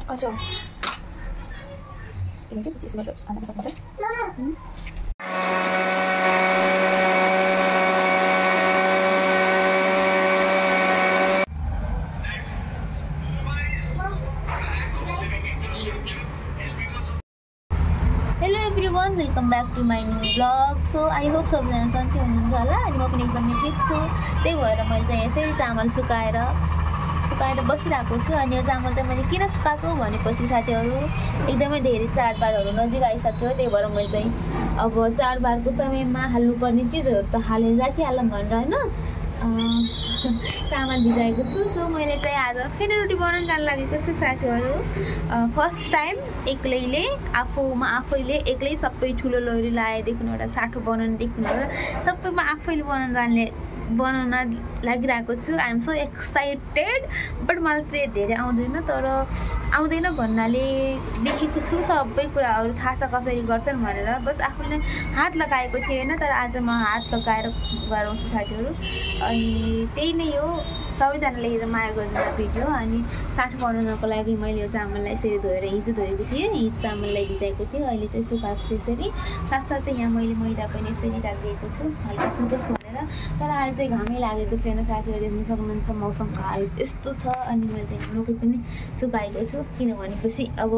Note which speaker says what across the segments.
Speaker 1: अच्छा ini sih bisnis baru anak masak.
Speaker 2: Hello everyone, welcome back to my new vlog. So I hope सबजना सन्चै हुनुहुन्छ होला अनि म पनि एकदमै ठिक छु। त्यही भएर मैले चाहिँ यसरी चामल सुकाएर बसिरहेको छु। अनि यो चामल चाहिँ मैले किन सुकाएको भनेपछि साथीहरु एकदमै धेरै चाडबाडहरु नजिक आइसक्यो। त्यही भएर मैले चाहिँ अब चाडबाडको समयमा हाल्नुपर्ने चीजहरु त हालेर राखिहालौँ भनेर हैन चामल भिजाएको छु। सो मैले चाहिँ आज फेरि रोटी बनाउन जान लागेको छु साथीहरु। फर्स्ट टाइम एक्लैले आफैले एक्लै सबै ठुलो लोरी लाएदेखि एउटा साठो बनाउनेदेखि सबैमा आफैले बनाउन लागिरहेको छु। I am so excited but मलाई चाहिँ धेरै आउँदैन, तर आउँदैन भन्नाले देखेको छु सबै कुराहरु थाहा छ कसरी गर्छन् भनेर। बस आफूले हात लगाएको थिएन, तर आज म हात लगाएर गराउँछु साथीहरु। अनि त्यही नै हो, सबैजनाले हेरेर माया गरिदिनु भिडियो। अनि साठो बनाउनको लागि मैले यो चामललाई यसरी धोएर हिजो धोएको थिएँ, हिजो चामललाई भिजाएको थिएँ, अहिले चाहिँ सुकाएको छु यसरी। साथसाथै यहाँ मैले मैदा पनि यसरी राखिदिएको छु हल्का सुकोस् भनेर। तर अहिले चाहिँ घामै लागेको छैन साथीहरु, देख्न सक्नुहुन्छ मौसमको हाल यस्तो छ। अनि मैले चाहिँ मकै पनि सुकाएको छु, किनभनेपछि अब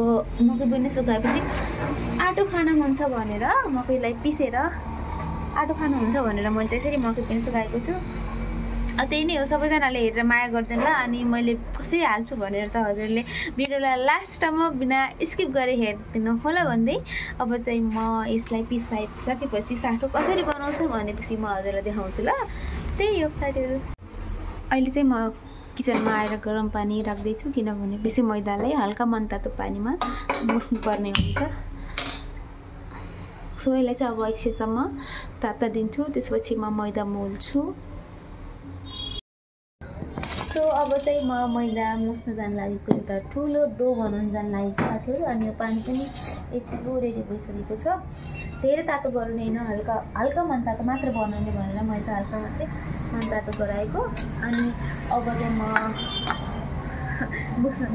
Speaker 2: मकै पनि सुकाएपछि आटो खान मन छ भनेर मकैलाई पिसेर आटो खानु हुन्छ भनेर मैले त्यसरी मकै पनि सुकाएको छु। त्यही नै हो, सबैजनाले हेरेर माया गर्दैन ल। अनि मैले कसरी हाल्छु भनेर त हजुरले भिडियोलाई लास्टमा बिना स्किप गरेर हेर्दिनु होला भन्दै अब चाहिँ म यसलाई पिसाइसकेपछि साठो कसरी बनाउँछु भनेपछि म हजुरलाई देखाउँछु ल। त्यही हो साथीहरु, अहिले चाहिँ म किचनमा आएर गरम पानी राख्दै छु, किनभने बेसी मैदालाई हल्का मनतातो पानीमा मुस्नु पर्ने हुन्छ। सो यसलाई चाहिँ अब एकछिनसम्म तात्ता दिन्छु, त्यसपछि म मैदा मोल्छु। सो अब चाहिँ म मैदा मुस्न जान लागेको एउटा ठुलो डो बनाउन जान लागेको साथीहरु। अनि यो पानी पनि यतिको रेडी भइसकेको छ। धेरै तातो गराउने हैन, हल्का मनतातो मात्र बनाउने भनेर मैले चाहिँ हल्का मात्रै मनतातो गराएको। अनि अब चाहिँ म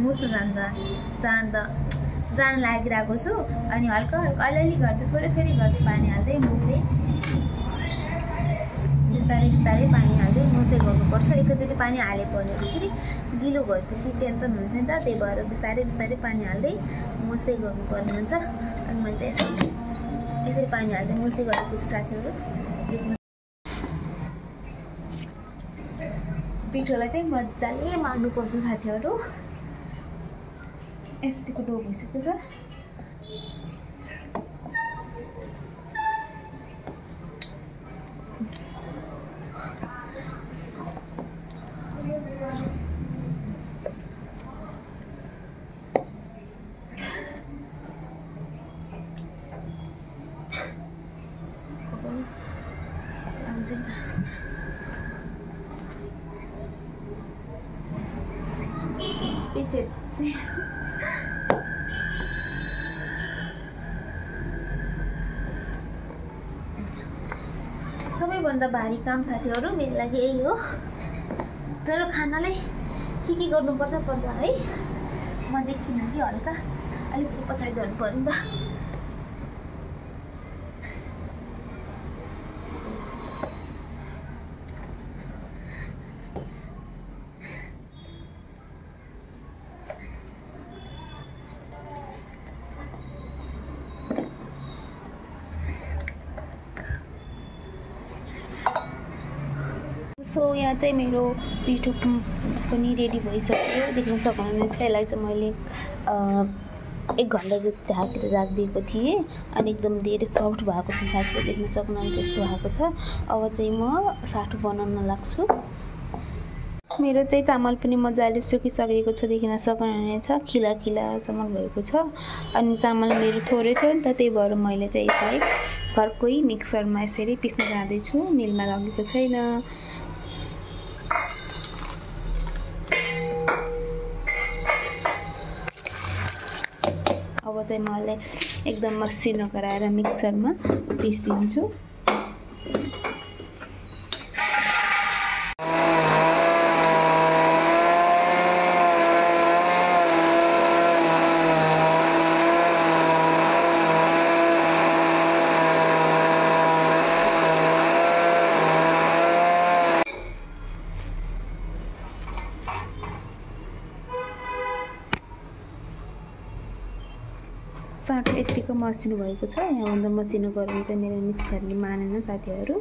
Speaker 2: मुस्न जान लागिरहेको छु। अनि हल्का अलिअलि गर्दै थोरै गर्दै पानी हाल्दै मुस्दै बिस्तारै पानी हाल्दै मुस्दै गर्नुपर्छ। एकैचोटि पानी हाले भने फेरि गिलो भएपछि टेन्सन हुन्छ नि त, त्यही भएर बिस्तारै पानी हाल्दै मुस्दै गर्नुपर्ने हुन्छ। अनि मैले चाहिँ यसरी पानी हाल्दै मुस्दै गरेको छु साथीहरु। पिठोलाई चाहिँ मजाले मार्नुपर्छ साथीहरु। यतिको डो भइसकेको छ। सबैभन्दा भारी काम साथीहरु मेरो लागि यही हो। तर खानालाई के गर्नुपर्छ है, म देखिन कि हल्का अलिकति पछाडि झर्नु पर्यो नि त। सो यहाँ चाहिँ मेरो पिठो पनि रेडी भइसक्यो, देख्न सक्नुहुन्छ। यसलाई चाहिँ मैले 1 घण्टा जति ढाकेर राखिदिएको थिएँ अनि एकदम धेरै सफ्ट भएको छ साथीहरु, देख्न सक्नुहुन्छ यस्तो भएको छ। अब चाहिँ म साठो बनाउन लाग्छु। मेरो चाहिँ चामल पनि मजाले सुकिसकेको छ, देख्न सक्नुहुनेछ खिला चामल भएको छ। अनि चामल मेरो थोरै थियो नि त, त्यही भएर मैले चाहिँ यसलाई घरकै मिक्सरमा यसरी पिस्न जाँदैछु, मिलमा लगेको छैन। अब चाहिँ मैले एकदम मसिनो गराएर मिक्सरमा पिस्दिन्छु। साटो यतिको मसिनो भएको छ। यहाँभन्दा मसिनो गरौँ चाहिँ मेरो मिक्सरले मानेन साथीहरू।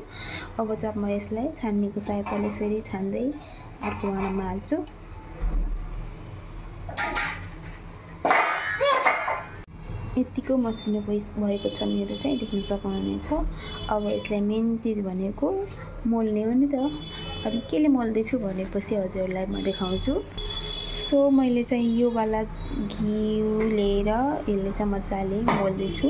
Speaker 2: अब चाहिँ म यसलाई छान्नेको सहायताले यसरी छान्दै अर्को भाँडामा हाल्छु। यतिको मसिनो भएको छ मेरो चाहिँ, देख्न सक्नुहुनेछ। अब यसलाई मेन चिज भनेको मोल्ने हो नि त। अनि केले मोल्दैछु भनेपछि हजुरहरूलाई म देखाउँछु। सो मैले चाहिँ यो वाला घिउ लिएर यसले चाहिँ मजाले मोल्दैछु।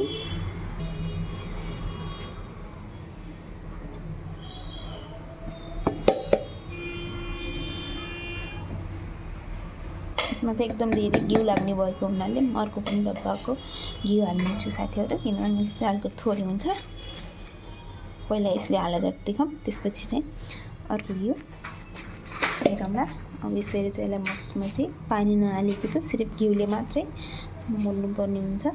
Speaker 2: यसमा चाहिँ एकदम धेरै घिउ लाग्ने भएको हुनाले म अर्को पनि डब्बाको घिउ हाल्नेछु साथीहरू, किनभने चालको थोरै हुन्छ। पहिला यसले हालेर देखाऊँ, त्यसपछि चाहिँ अर्को घिउ हेरौँला। अब यसरी चाहिँ यसलाई म चाहिँ पानी नहालिकन सिर्फ घिउले मात्रै मोल्नु पर्ने हुन्छ।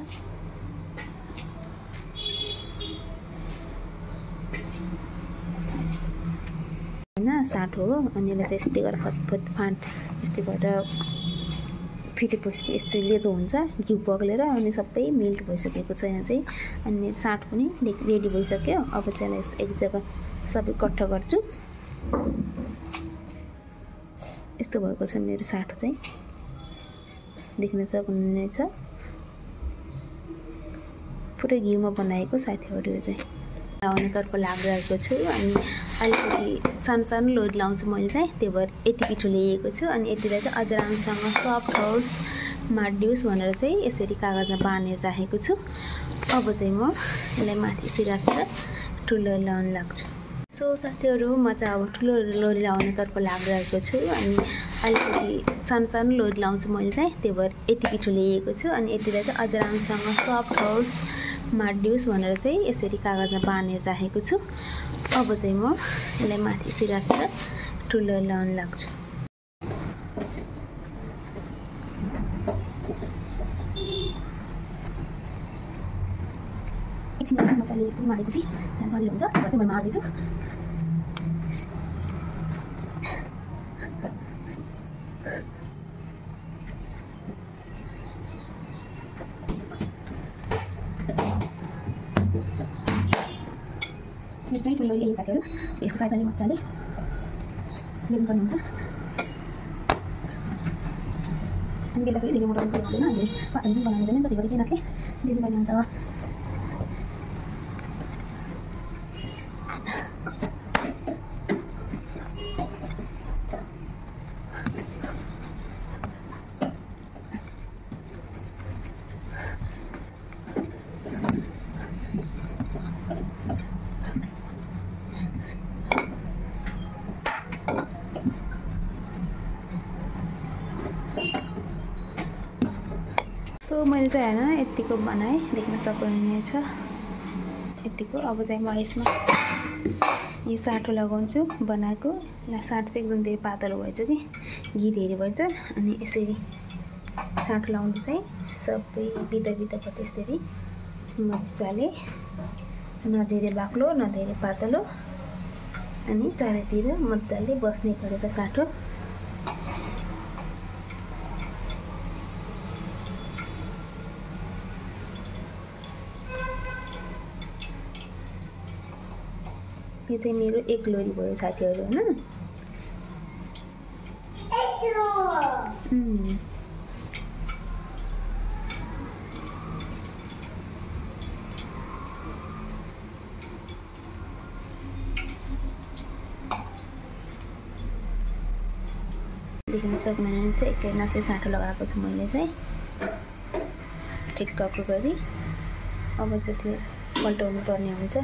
Speaker 2: होइन साटो हो, अनि यसलाई चाहिँ यस्तै गरेर फतफत यस्तै गरेर फिटेपछि यस्तो लेदो हुन्छ घिउ पग्लेर, अनि सबै मेल्ट भइसकेको छ यहाँ चाहिँ। अनि मेरो साटो पनि रेडी भइसक्यो। अब चाहिँ यसलाई एक जग्गा सबै इकट्ठा गर्छु। यस्तो भएको छ मेरो साटो चाहिँ, देख्न सक्नुहुनेछ। पुरै घिउमा बनाएको साथीहरू यो चाहिँ। लाउनेतर्फ लागिरहेको छु। अनि अलिकति सानो सानो लोड लाउँछु मैले चाहिँ, त्यही भएर यति पिठो ल्याएको छु। अनि यतिलाई चाहिँ अझ राम्रोसँग सफ्ट होस् माडियोस् भनेर चाहिँ यसरी कागजमा बाँधेर राखेको छु। अब चाहिँ म यसलाई माथि यसरी राखेर ठुलो लाउन लाग्छु। सो साथीहरू म चाहिँ अब ठुलो लोरी लाउनेतर्फ लागिरहेको छु। अनि अलिकति सानो सानो लोड लाउँछु मैले चाहिँ, त्यही भएर यति पिठो ल्याएको छु। अनि यतिलाई चाहिँ अझ राम्रोसँग सफ्ट होस् माडियोस् भनेर चाहिँ यसरी कागजमा बाँधेर राखेको छु। अब चाहिँ म यसलाई माथि यसरी राखेर ठुलो लाउन लाग्छु। एकछिन मजाले यस्तै माडेपछि त्यहाँ सजिलो हुन्छ, त्यही भएर मार्दैछु। यो चाहिँ ठुलो यही साथीहरू, यसको सहायताले मजाले बेल्नुपर्ने हुन्छ। अनि बेल्दाखेरि धेरै मोटो हुँदैन, हामीले पातलो पनि बनाउनु हुँदैन, त्यही भएर केही नासले बेल्नुपर्ने हुन्छ। सो मैले चाहिँ होइन यतिको बनाएँ, देख्न सक्नुहुनेछ यतिको। अब चाहिँ म यसमा यो साटो लगाउँछु बनाएको। साटो चाहिँ एकदम धेरै पातलो भएछ कि घि धेरै भएछ। अनि यसरी साटो लाउँदा चाहिँ सबै बिटा त्यसरी मजाले, न धेरै बाक्लो न धेरै पातलो, अनि चारैतिर मजाले बस्ने गरेर साटो। यो चाहिँ मेरो एक लोरी भयो साथीहरू, होइन। देख्न सक्नुहुन्छ एकै नासले साटो लगाएको छु मैले चाहिँ ठिक्कको गरी। अब त्यसले पल्टाउनु पर्ने हुन्छ।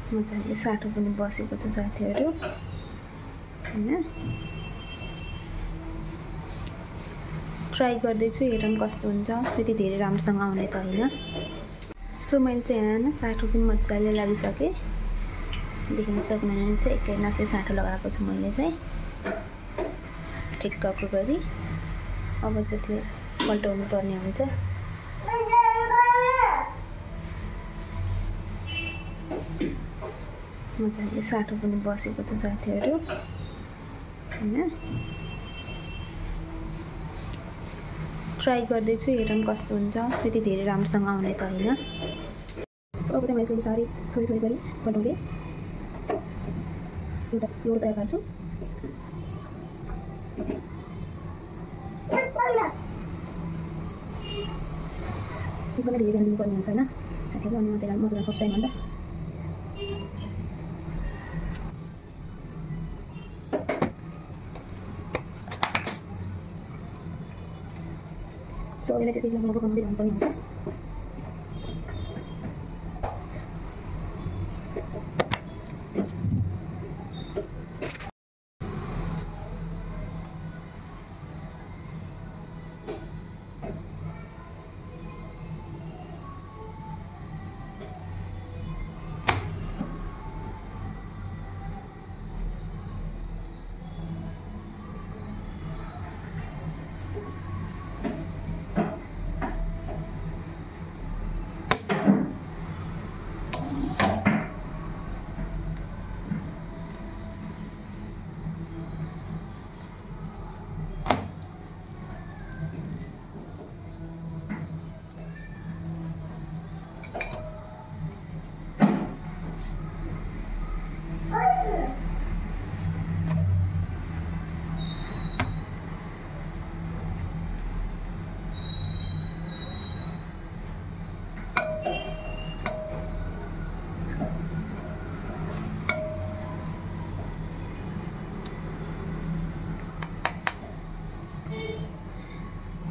Speaker 2: मजाले साटो पनि बसेको छ साथीहरू, होइन। ट्राई गर्दैछु, हेरौँ कस्तो हुन्छ। त्यति धेरै राम्रोसँग आउने त होइन। सो मैले चाहिँ होइन साटो पनि मजाले लागिसकेँ, देख्न सक्नुहुन्छ एकै नासले साटो लगाएको छु मैले चाहिँ ठिक्कको गरी। अब त्यसले पल्टाउनु पर्ने हुन्छ। मजाले साटो पनि बसेको छ साथीहरू, होइन। ट्राई गर्दैछु, हेरौँ कस्तो हुन्छ। त्यति धेरै राम्रोसँग आउने त होइन। सो अब चाहिँ मैले यसरी सारी थोरै थोरै गरी बनाउँदै एउटा फ्लोर तयार पार्छु। एकदमै धेरै ध्यान दिनुपर्ने हुन्छ होइन साथीहरू। अनि मजाले फर्स्ट टाइम भन्दा सो यसलाई चाहिँ लगभग बनाउँदै जानुपर्ने हुन्छ।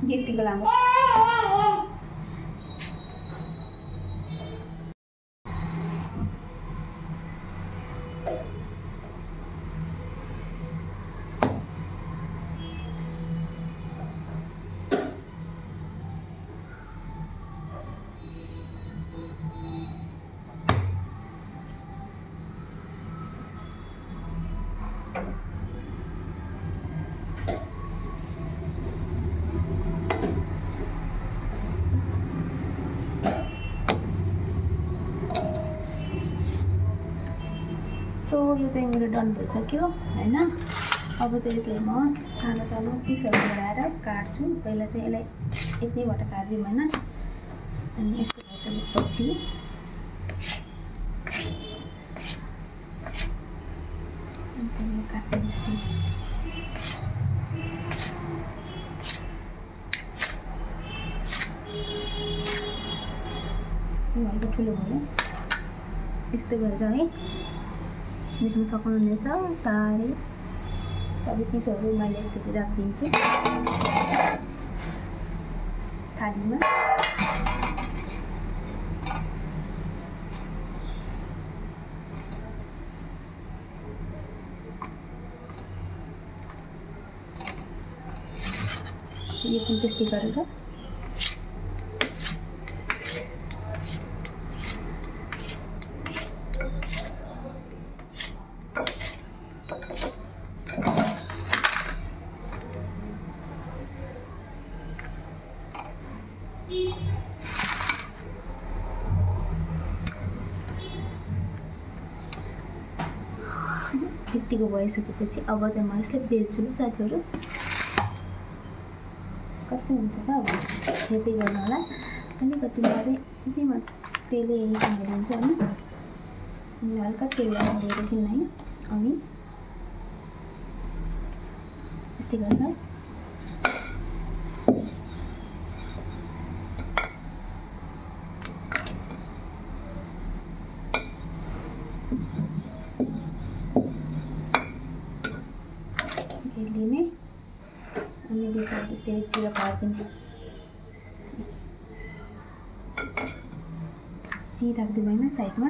Speaker 2: यतिको लामो सो यो चाहिँ मेरो डन भइसक्यो होइन। अब चाहिँ यसलाई म सानो सानो पिसहरू बनाएर काट्छु। पहिला चाहिँ यसलाई यतिबाट काट्दिउँ होइन। अनि यस्तो भइसकेपछि काटिन्छ। यो हल्का ठुलो भयो यस्तो गरेर है देख्न सक्नुहुनेछ। सबै पिसहरू मैले यस्तरी राखिदिन्छु थालीमा। यो पनि त्यस्तै गरेर यतिको भइसकेपछि अब चाहिँ म यसलाई बेल्छु साथीहरू। कस्तो हुन्छ त अब यति गर्नु होला। अलिकति म चाहिँ यति मात्र तेल यही हालिदिन्छु होइन। अनि हल्का तेल हालेर किन है। अनि यस्तै गरेर लिने अनि बिचमा यस्तै चिरा पारिदिने। यही राखिदिउँ होइन साइडमा।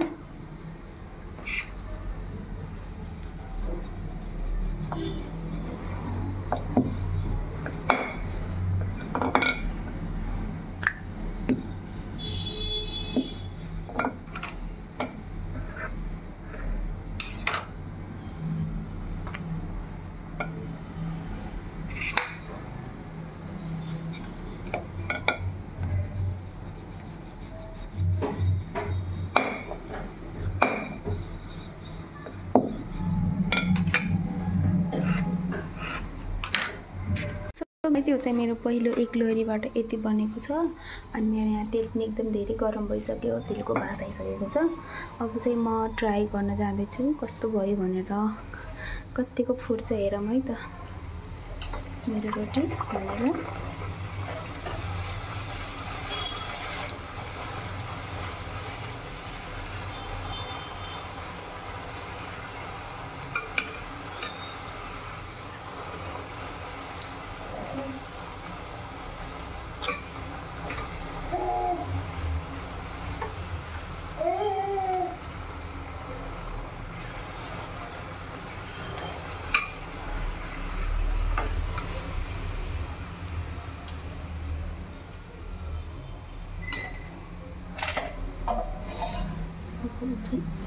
Speaker 2: चाहिँ मेरो पहिलो एक लोहरीबाट यति बनेको छ। अनि मेरो यहाँ तेल पनि एकदम धेरै गरम भइसक्यो, तेलको भास आइसकेको छ। अब चाहिँ म ट्राई गर्न जाँदैछु कस्तो भयो भनेर। कतिको फुट्छ हेरौँ है त मेरो रोटी भनेर।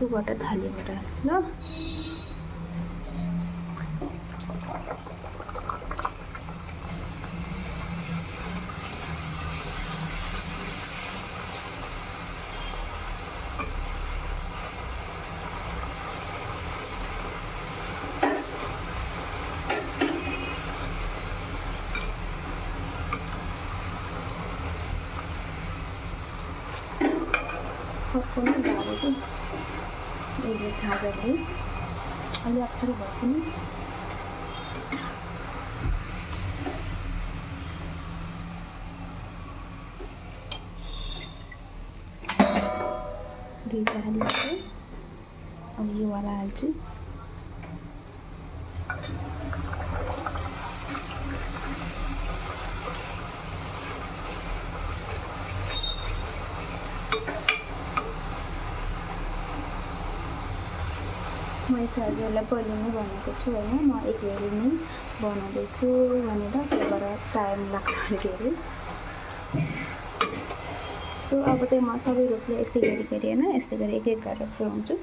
Speaker 2: योबाट थालीबाट हाल्छु ल। पकाउनु गाह्रो यसले झाँझले अलि अप्ठ्यारो भए पनि दुईवटा हालिसकेँ। अब यो वाला हाल्छु। मैले चाहिँ हजुरहरूलाई पहिले नै भनेको छु होइन, म एक्लै नै बनाउँदैछु भनेर, त्यही भएर टाइम लाग्छ अलिकति। सो अब चाहिँ म सबै रोटीलाई यस्तै गरी होइन, यस्तै गरी एक एक गरेर पुऱ्याउँछु।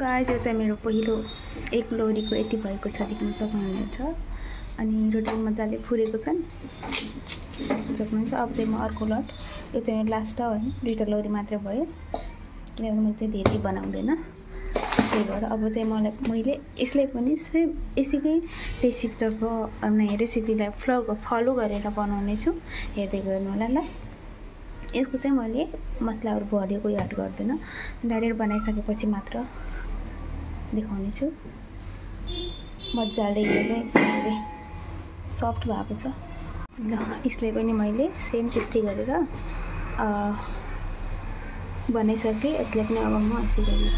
Speaker 2: गाइस यो चाहिँ मेरो पहिलो एक लोहरीको यति भएको छ, देख्न सक्नुहुनेछ। अनि रोटी मजाले फुरेको छन् सक्नुहुन्छ। अब चाहिँ म अर्को लट, यो चाहिँ मेरो लास्ट हो होइन, दुईवटा लोहरी मात्र भयो किनभने मैले चाहिँ धेरै बनाउँदैन, त्यही भएर अब चाहिँ मैले यसलाई पनि सेम यसैकै रेसिपीलाई फलो गरेर बनाउने छु, हेर्दै गर्नु होला ल। यसको चाहिँ मैले मसलाहरू भरेको याद गर्दैन, डाइरेक्ट बनाइसकेपछि मात्र देखाउने छु। मजाले यो चाहिँ सफ्ट भएको छ ल। यसलाई पनि मैले सेम त्यस्तै गरेर बनाइसकेँ। यसलाई पनि अब म यस्तै गरी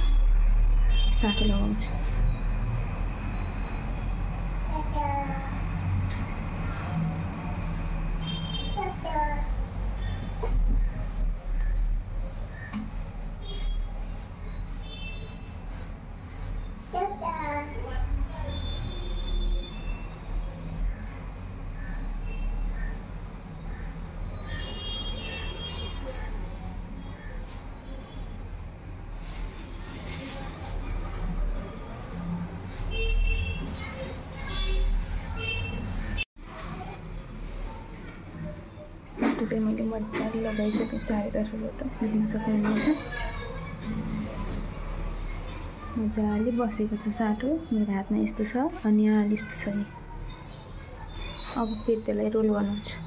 Speaker 2: साटो लगाउँछु। चाहिँ मैले मजाले लगाइसकेँ चारैतर्फबाट, देख्न सक्नुहुनेछ। मजाले बसेको छ साटो, मेरो हातमा यस्तो छ अनि यहाँ यस्तो छ। अब फेरि त्यसलाई रोल बनाउँछु।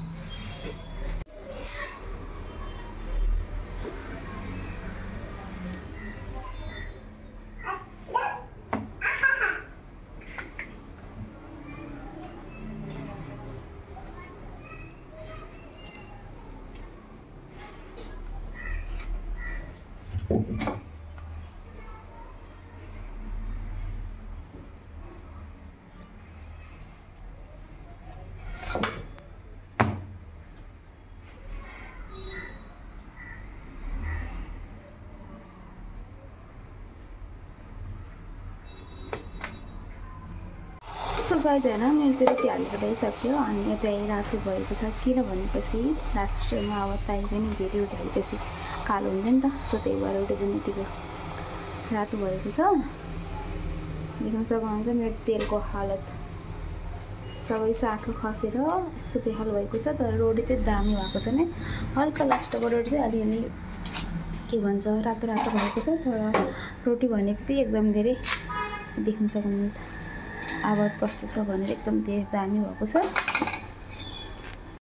Speaker 2: गाइज होइन मेरो चाहिँ रोटी हालेको भइसक्यो अनि यो चाहिँ रातो भएको छ किन भनेपछि लास्ट टाइममा अब ताई पनि धेरै रोटी हालेपछि कालो हुन्छ नि त सो त्यही भएर रोटी चाहिँ यतिको रातो भएको छ देख्न सक्नुहुन्छ मेरो तेलको हालत सबै साटो खसेर यस्तो बेहाल भएको छ तर रोटी चाहिँ दामी भएको छ नि हल्का लास्टको रोटी चाहिँ अलिअलि के भन्छ रातो रातो भएको छ तर रोटी भनेपछि एकदम धेरै देख्न सक्नुहुन्छ आवाज कस्तो छ भनेर एकदम धेरै दामी भएको छ